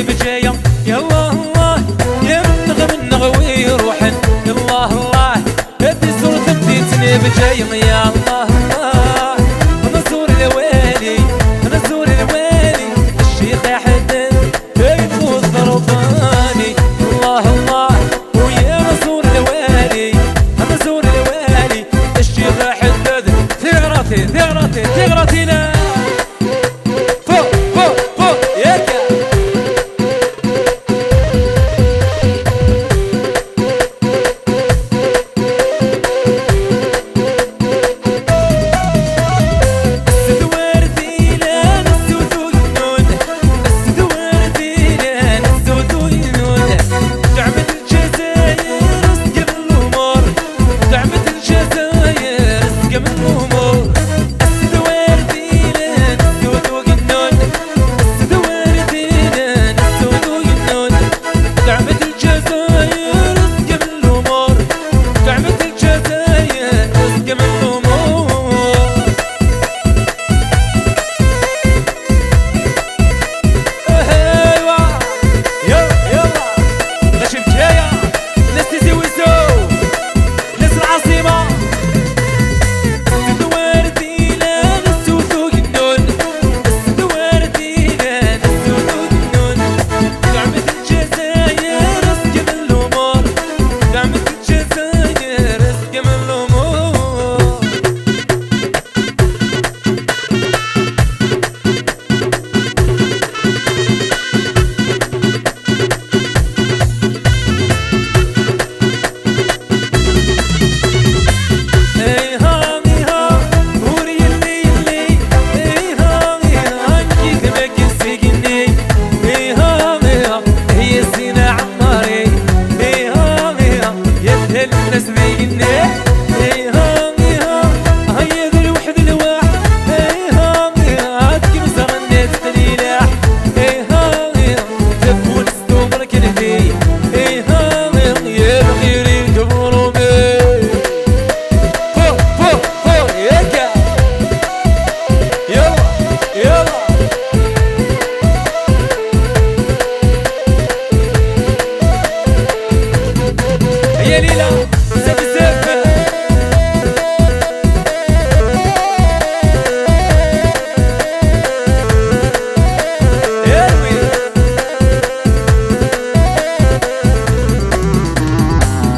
بجاية يا الله الله يا من نغوي روحن يا الله الله هدي صورة بديتني بجاية يا الله الله أنا زور الوالي أنا زور الوالي الشيخ حدن يفوز ضرباني الله الله ويا زور الوالي أنا زور الوالي الشيخ حدد ثغرتي ثغرتي ثغرتنا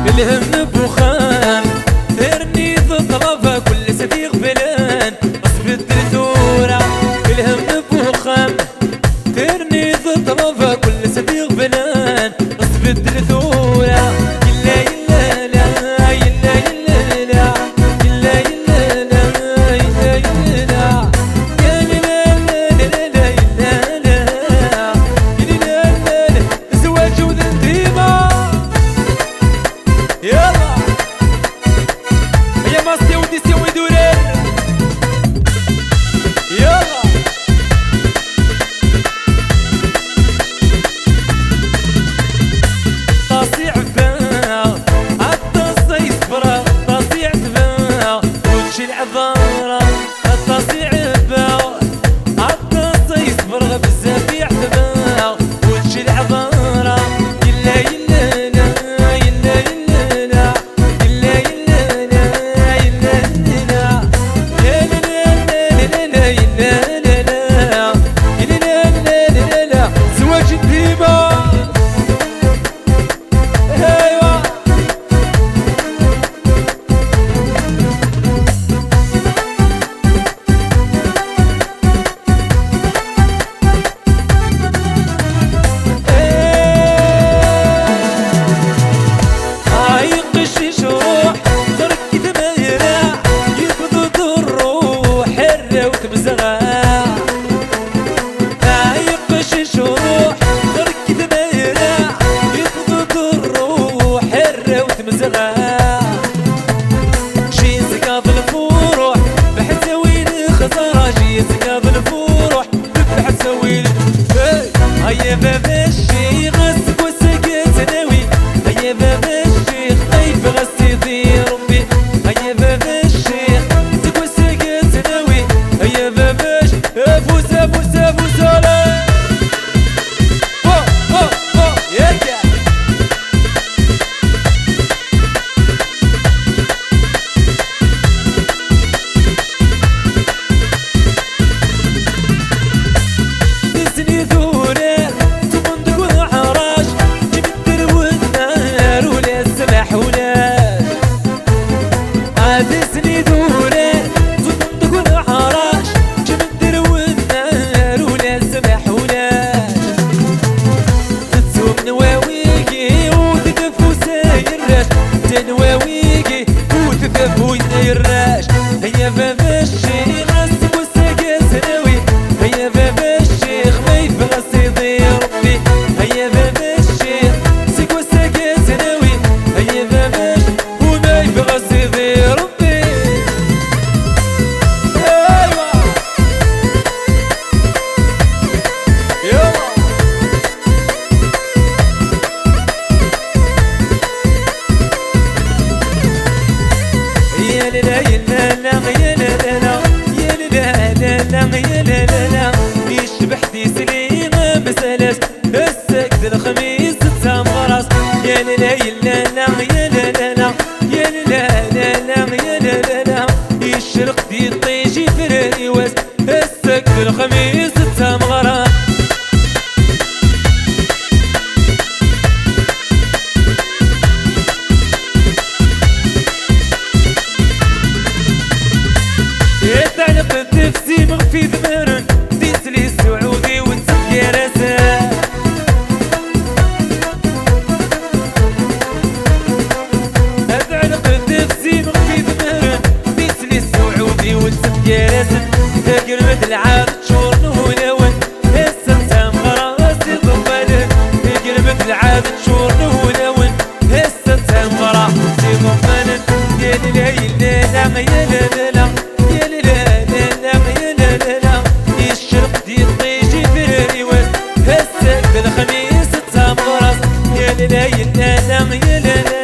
الهم بوخان ثرني ضطرفة كل سفيغ بلان اصبت الدورة الهم بوخان ثرني ضطرفة كل سفيغ بلان اصبت الدورة يلا يلا لا يلا يلا لا يلا يلا لا يلا يلا لا يا لا لا لا لا لا لا لا زواج وذنتيمة يلا يا ماستي ودي سوي دورين يلا تصيع فيها التصي صبرة تصيع فيها وتشي العذارة التصيع فيها التصي صبرة بزاف يعتبها وتشي العذارة يلا يلا لا يلا يلا هيا باب الشيخ غسك وسقيت ناوي هيا باب الشيخ طيب غسي ذي ربي هيا باب الشيخ غسك وسقيت ناوي هيا باب الشيخ فوز فوز فوز بوينا يراش هيا باب الشيخ غسك وساقي سناوي هيا باب الشيخ ما يبغى سيدي ربي هيا باب الشيخ سك وساقي سناوي هيا باب الشيخ وما يبغى سيدي ربي ايوا يلا يا لا يا لا يا لا لا يا لا لا يا لا لا يشبح دي سليمة مسالاس السكت الخميس تسام غراس يا لا يا لا يا لا لا يا لا لا يا لا لا يشرق دي طيجي فراري واس السكت الخميس تسام غراس يتعلق التفسي مغفي ذمرن ديسلي السعودي وتسقي راسه يتعلق التفسي مغفي ذمرن ديسلي السعودي وتسقي راسه فاكر مثل العاد تشور نهولون هسه تسام غراسي ضمالن فاكر مثل العاد تشور نهولون هسه تسام غراسي ضمالن يا لا يا لا يا لا لا الخميس تسام غراس يا لا يا لا يا لا